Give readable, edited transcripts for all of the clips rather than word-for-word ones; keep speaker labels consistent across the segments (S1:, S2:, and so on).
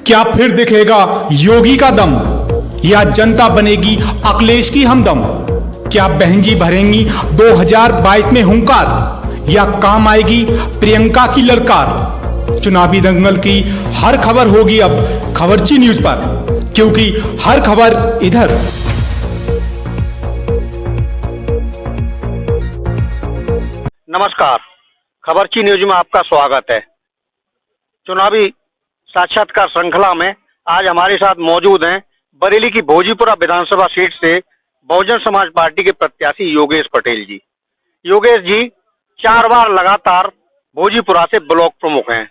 S1: क्या फिर दिखेगा योगी का दम, या जनता बनेगी अखिलेश की हमदम? क्या बहंगी भरेंगी 2022 में हुंकार, या काम आएगी प्रियंका की ललकार? चुनावी दंगल की हर खबर होगी अब खबरची न्यूज पर, क्योंकि हर खबर इधर।
S2: नमस्कार, खबरची न्यूज में आपका स्वागत है। चुनावी साक्षात्कार श्रृंखला में आज हमारे साथ मौजूद हैं बरेली की भोजीपुरा विधानसभा सीट से बहुजन समाज पार्टी के प्रत्याशी योगेश पटेल जी। योगेश जी 4 बार लगातार भोजीपुरा से ब्लॉक प्रमुख हैं।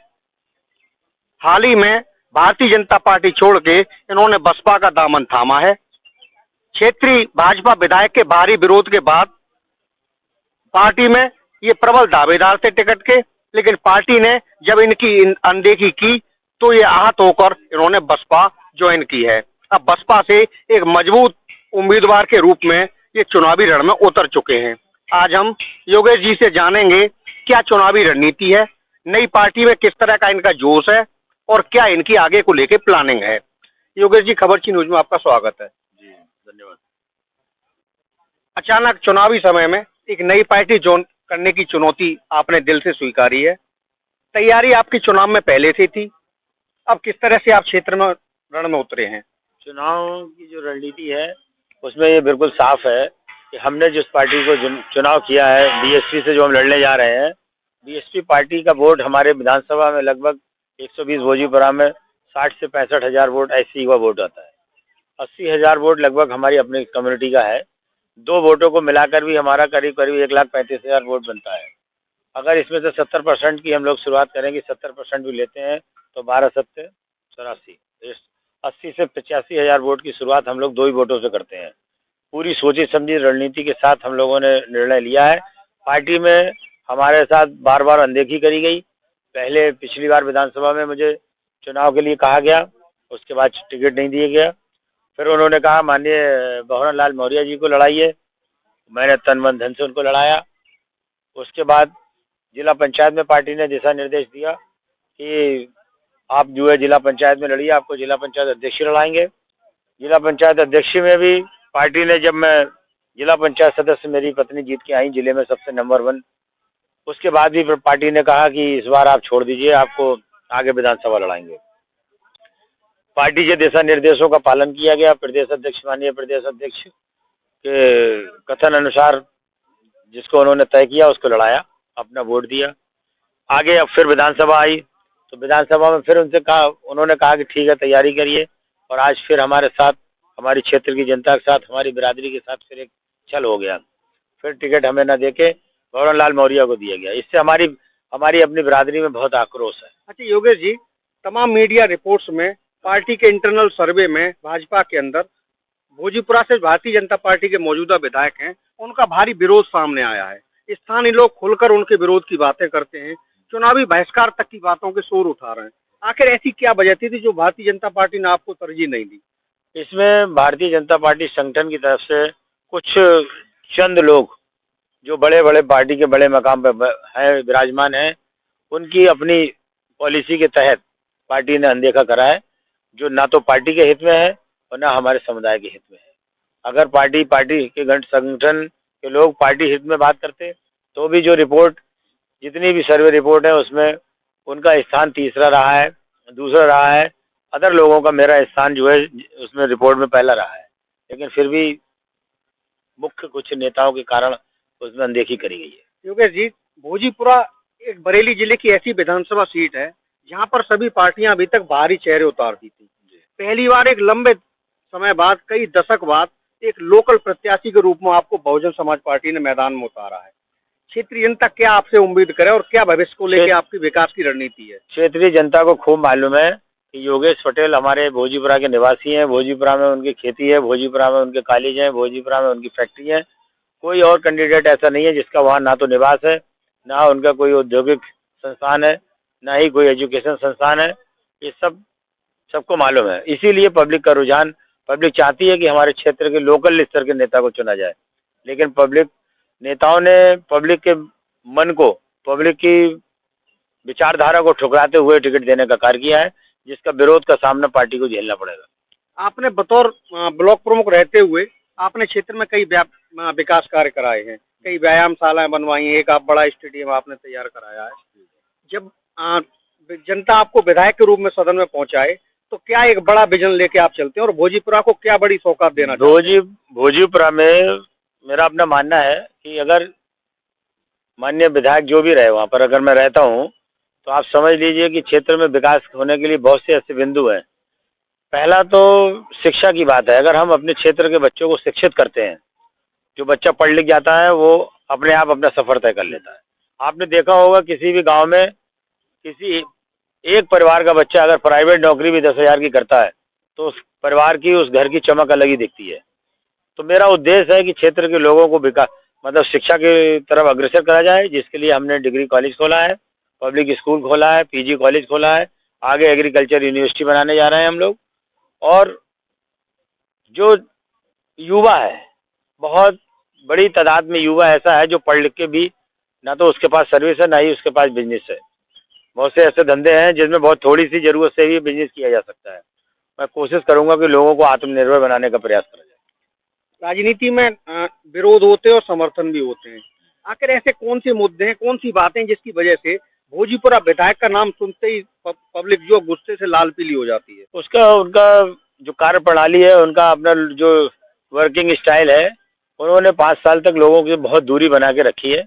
S2: हाल ही में भारतीय जनता पार्टी छोड़ के इन्होंने बसपा का दामन थामा है। क्षेत्रीय भाजपा विधायक के भारी विरोध के बाद पार्टी में ये प्रबल दावेदार थे टिकट के, लेकिन पार्टी ने जब इनकी अनदेखी की तो ये आहत होकर इन्होंने बसपा ज्वाइन की है। अब बसपा से एक मजबूत उम्मीदवार के रूप में ये चुनावी रण में उतर चुके हैं। आज हम योगेश जी से जानेंगे क्या चुनावी रणनीति है, नई पार्टी में किस तरह का इनका जोश है और क्या इनकी आगे को लेकर प्लानिंग है। योगेश जी, खबरची न्यूज में आपका स्वागत है।
S3: जी धन्यवाद।
S2: अचानक चुनावी समय में एक नई पार्टी ज्वाइन करने की चुनौती आपने दिल से स्वीकारी है। तैयारी आपकी चुनाव में पहले से थी, अब किस तरह से आप क्षेत्र में रण में उतरे हैं?
S3: चुनाव की जो रणनीति है उसमें ये बिल्कुल साफ है कि हमने जिस पार्टी को चुनाव किया है, बीएसपी से जो हम लड़ने जा रहे हैं, बीएसपी पार्टी का वोट हमारे विधानसभा में लगभग 120 भोजीपुरा में 60 से 65 हजार वोट ऐसी हुआ वोट आता है। 80 हजार वोट लगभग हमारी अपनी कम्युनिटी का है। 2 वोटों को मिलाकर भी हमारा करीब करीब 1,35,000 वोट बनता है। अगर इसमें से 70% की हम लोग शुरुआत करेंगे, 70% भी लेते हैं तो 12 सत्ते 84, 80 से 85 हजार वोट की शुरुआत हम लोग 2 ही वोटों से करते हैं। पूरी सोची समझी रणनीति के साथ हम लोगों ने निर्णय लिया है। पार्टी में हमारे साथ बार बार अनदेखी करी गई। पहले पिछली बार विधानसभा में मुझे चुनाव के लिए कहा गया, उसके बाद टिकट नहीं दिया गया। फिर उन्होंने कहा माननीय भंवर लाल मौर्य जी को लड़ाइए, मैंने तन मन धन से उनको लड़ाया। उसके बाद जिला पंचायत में पार्टी ने दिशा निर्देश दिया कि आप जो है जिला पंचायत में लड़िए, आपको जिला पंचायत अध्यक्ष लड़ाएंगे। जिला पंचायत अध्यक्ष में भी पार्टी ने, जब मैं जिला पंचायत सदस्य मेरी पत्नी जीत के आई जिले में सबसे नंबर 1, उसके बाद भी पार्टी ने कहा कि इस बार आप छोड़ दीजिए, आपको आगे विधानसभा लड़ाएंगे। पार्टी के दिशा निर्देशों का पालन किया गया। प्रदेश अध्यक्ष, माननीय प्रदेश अध्यक्ष के कथन अनुसार जिसको उन्होंने तय किया उसको लड़ाया, अपना वोट दिया। आगे अब फिर विधानसभा आई तो विधानसभा में फिर उन्होंने कहा कि ठीक है तैयारी करिए, और आज फिर हमारे साथ, हमारी क्षेत्र की जनता के साथ, हमारी बिरादरी के साथ फिर एक छल हो गया। फिर टिकट हमें न देके भंवर लाल मौर्य को दिया गया। इससे हमारी अपनी बिरादरी में बहुत आक्रोश है।
S2: अच्छा योगेश जी, तमाम मीडिया रिपोर्ट्स में, पार्टी के इंटरनल सर्वे में भाजपा के अंदर भोजीपुरा से भारतीय जनता पार्टी के मौजूदा विधायक हैं, उनका भारी विरोध सामने आया है। स्थानीय लोग खुलकर उनके विरोध की बातें करते हैं, चुनावी बहिष्कार तक की बातों के शोर उठा रहे हैं। आखिर ऐसी क्या वजह थी जो भारतीय जनता पार्टी ने आपको तरजीह नहीं दी?
S3: इसमें भारतीय जनता पार्टी संगठन की तरफ से कुछ चंद लोग जो बड़े बड़े पार्टी के बड़े मकाम पर हैं, विराजमान हैं, उनकी अपनी पॉलिसी के तहत पार्टी ने अनदेखा करा है, जो ना तो पार्टी के हित में है और ना हमारे समुदाय के हित में है। अगर पार्टी के संगठन के लोग पार्टी हित में बात करते तो भी जो रिपोर्ट, जितनी भी सर्वे रिपोर्ट है उसमें उनका स्थान तीसरा रहा है, दूसरा रहा है। अदर लोगों का मेरा स्थान जो है उसमें रिपोर्ट में पहला रहा है, लेकिन फिर भी मुख्य कुछ नेताओं के कारण उसमें अनदेखी करी गई है।
S2: योगेश जी, भोजीपुरा एक बरेली जिले की ऐसी विधानसभा सीट है जहां पर सभी पार्टियां अभी तक बाहरी चेहरे उतारती थी। पहली बार एक लंबे समय बाद, कई दशक बाद, एक लोकल प्रत्याशी के रूप में आपको बहुजन समाज पार्टी ने मैदान में उतारा है। क्षेत्रीय जनता क्या आपसे उम्मीद करे और क्या भविष्य को लेकर आपकी विकास की रणनीति है?
S3: क्षेत्रीय जनता को खूब मालूम है कि योगेश पटेल हमारे भोजीपुरा के निवासी हैं। भोजीपुरा में उनकी खेती है, भोजीपुरा में उनके कॉलेज हैं, भोजीपुरा में उनकी फैक्ट्री है। कोई और कैंडिडेट ऐसा नहीं है जिसका वहाँ ना तो निवास है, ना उनका कोई औद्योगिक संस्थान है, ना ही कोई एजुकेशन संस्थान है। ये सबको मालूम है। इसीलिए पब्लिक का रुझान, पब्लिक चाहती है कि हमारे क्षेत्र के लोकल स्तर के नेता को चुना जाए, लेकिन नेताओं ने पब्लिक के मन को, पब्लिक की विचारधारा को ठुकराते हुए टिकट देने का कार्य किया है। जिसका विरोध का सामना पार्टी को झेलना पड़ेगा।
S2: आपने बतौर ब्लॉक प्रमुख रहते हुए आपने क्षेत्र में कई विकास कार्य कराए हैं, कई व्यायामशालाएं बनवाई हैं, एक आप बड़ा स्टेडियम आपने तैयार कराया है। जब जनता आपको विधायक के रूप में सदन में पहुंचाए तो क्या एक बड़ा विजन लेके आप चलते हैं और भोजीपुरा को क्या बड़ी सौगात देना चाहते हैं?
S3: भोजीपुरा में मेरा अपना मानना है कि अगर माननीय विधायक जो भी रहे वहाँ पर अगर मैं रहता हूँ तो आप समझ लीजिए कि क्षेत्र में विकास होने के लिए बहुत से ऐसे बिंदु हैं। पहला तो शिक्षा की बात है। अगर हम अपने क्षेत्र के बच्चों को शिक्षित करते हैं, जो बच्चा पढ़ लिख जाता है वो अपने आप अपना सफर तय कर लेता है। आपने देखा होगा किसी भी गांव में किसी एक परिवार का बच्चा अगर प्राइवेट नौकरी भी 10,000 की करता है तो उस परिवार की, उस घर की चमक अलग ही दिखती है। तो मेरा उद्देश्य है कि क्षेत्र के लोगों को विकास मतलब शिक्षा की तरफ अग्रसर करा जाए, जिसके लिए हमने डिग्री कॉलेज खोला है, पब्लिक स्कूल खोला है, पीजी कॉलेज खोला है, आगे एग्रीकल्चर यूनिवर्सिटी बनाने जा रहे हैं हम लोग। और जो युवा है, बहुत बड़ी तादाद में युवा ऐसा है जो पढ़ लिख के भी ना तो उसके पास सर्विस है ना ही उसके पास बिजनेस है। बहुत से ऐसे धंधे हैं जिसमें बहुत थोड़ी सी जरूरत से भी बिजनेस किया जा सकता है। मैं कोशिश करूंगा कि लोगों को आत्मनिर्भर बनाने का प्रयास करा जाए।
S2: राजनीति में विरोध होते हैं और समर्थन भी होते हैं। आखिर ऐसे कौन से मुद्दे हैं, कौन सी बातें जिसकी वजह से भोजीपुरा विधायक का नाम सुनते ही पब्लिक जो गुस्से से लाल पीली हो जाती है?
S3: उनका जो कार्य प्रणाली है, उनका अपना जो वर्किंग स्टाइल है, उन्होंने 5 साल तक लोगों की बहुत दूरी बना के रखी है।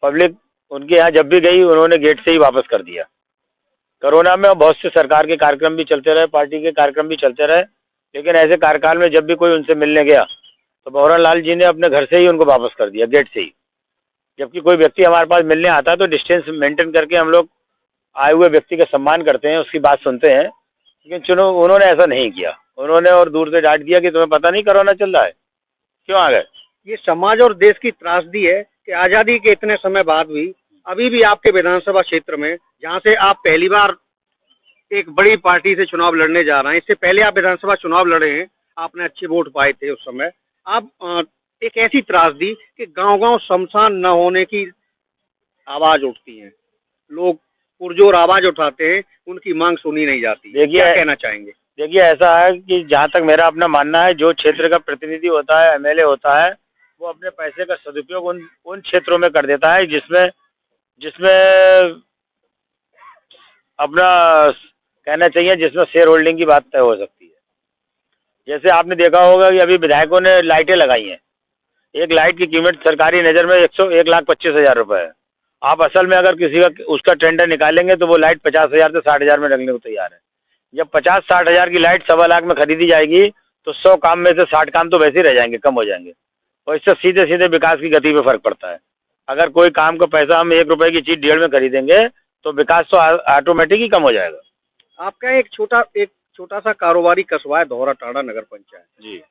S3: पब्लिक उनके यहाँ जब भी गई उन्होंने गेट से ही वापस कर दिया। कोरोना में बहुत से सरकार के कार्यक्रम भी चलते रहे, पार्टी के कार्यक्रम भी चलते रहे, लेकिन ऐसे कार्यकाल में जब भी कोई उनसे मिलने गया तो भंवरा लाल जी ने अपने घर से ही उनको वापस कर दिया, गेट से ही। जबकि कोई व्यक्ति हमारे पास मिलने आता है तो डिस्टेंस मेंटेन करके हम लोग आए हुए व्यक्ति का सम्मान करते हैं, उसकी बात सुनते हैं। लेकिन चुनो उन्होंने ऐसा नहीं किया। उन्होंने और दूर से डांट दिया कि तुम्हें पता नहीं कोरोना चल रहा है, क्यों आ गए?
S2: ये समाज और देश की त्रासदी है कि आजादी के इतने समय बाद भी अभी भी आपके विधानसभा क्षेत्र में, जहां से आप पहली बार एक बड़ी पार्टी से चुनाव लड़ने जा रहे हैं, इससे पहले आप विधानसभा चुनाव लड़े हैं, आपने अच्छे वोट पाए थे उस समय। आप एक ऐसी त्रासदी कि गांव-गांव शमशान न होने की आवाज उठती है, लोग पुरजोर आवाज उठाते हैं, उनकी मांग सुनी नहीं जाती। क्या कहना चाहेंगे?
S3: देखिए, ऐसा है कि जहाँ तक मेरा अपना मानना है, जो क्षेत्र का प्रतिनिधि होता है, एमएलए होता है, वो अपने पैसे का सदुपयोग उन क्षेत्रों में कर देता है जिसमें अपना कहना चाहिए जिसमें शेयर होल्डिंग की बात तय हो सकती है। जैसे आपने देखा होगा कि अभी विधायकों ने लाइटें लगाई हैं। एक लाइट की कीमत सरकारी नज़र में 1,25,000 रुपये है। आप असल में अगर किसी का उसका टेंडर निकालेंगे तो वो लाइट 50,000 से 60,000 में लगने को तैयार है। जब 50-60 हज़ार की लाइट 1.25 लाख में खरीदी जाएगी तो 100 काम में से 60 काम तो वैसे ही रह जाएंगे, कम हो जाएंगे, और इससे सीधे सीधे विकास की गति पे फर्क पड़ता है। अगर कोई काम का पैसा हम 1 रुपए की चीज 1.5 में खरीदेंगे तो विकास तो ऑटोमेटिक ही कम हो जाएगा।
S2: आपका एक छोटा सा कारोबारी कस्बा है धौरा टाड़ा नगर पंचायत
S3: जी।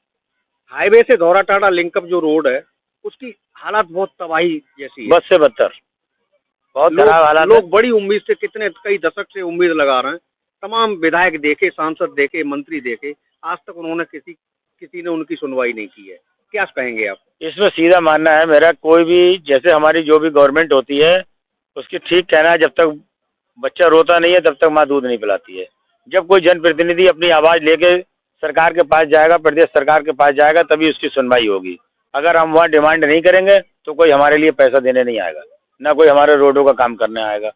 S2: हाईवे से धौरा टाड़ा लिंकअप जो रोड है उसकी हालत बहुत तबाही जैसी है,
S3: बस से बदतर, बहुत खराब हालत।
S2: लोग बड़ी उम्मीद से कई दशक से उम्मीद लगा रहे हैं। तमाम विधायक देखे, सांसद देखे, मंत्री देखे, आज तक उन्होंने किसी ने उनकी सुनवाई नहीं की है। क्या कहेंगे आप?
S3: इसमें सीधा मानना है मेरा, कोई भी जैसे हमारी जो भी गवर्नमेंट होती है उसकी ठीक कहना है, जब तक बच्चा रोता नहीं है तब तक माँ दूध नहीं पिलाती है। जब कोई जनप्रतिनिधि अपनी आवाज़ लेके सरकार के पास जाएगा, प्रदेश सरकार के पास जाएगा, तभी उसकी सुनवाई होगी। अगर हम वहाँ डिमांड नहीं करेंगे तो कोई हमारे लिए पैसा देने नहीं आएगा, ना कोई हमारे रोडों का काम करने आएगा।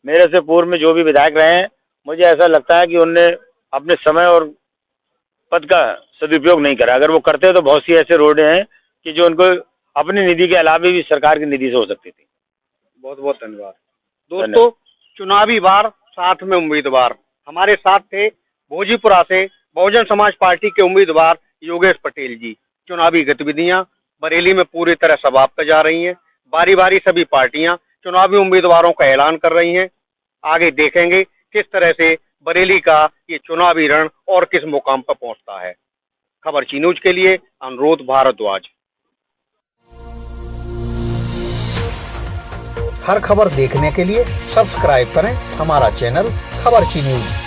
S3: मेरे से पूर्व में जो भी विधायक रहे हैं, मुझे ऐसा लगता है कि उनने अपने समय और पद का सदुपयोग नहीं करा। अगर वो करते तो बहुत सी ऐसे रोड हैं कि जो उनको अपनी निधि के अलावा भी सरकार की निधि से हो सकती थी।
S2: बहुत बहुत धन्यवाद दोस्तों। चुनावी बार साथ में उम्मीदवार हमारे साथ थे भोजीपुरा से बहुजन समाज पार्टी के उम्मीदवार योगेश पटेल जी। चुनावी गतिविधियां बरेली में पूरी तरह समाप्त जा रही हैं। बारी बारी सभी पार्टियां चुनावी उम्मीदवारों का ऐलान कर रही हैं। आगे देखेंगे किस तरह से बरेली का ये चुनावी रण और किस मुकाम पर पहुंचता है। खबर ची न्यूज के लिए अनुरोध भारद्वाज।
S4: हर खबर देखने के लिए सब्सक्राइब करें हमारा चैनल खबर ची न्यूज।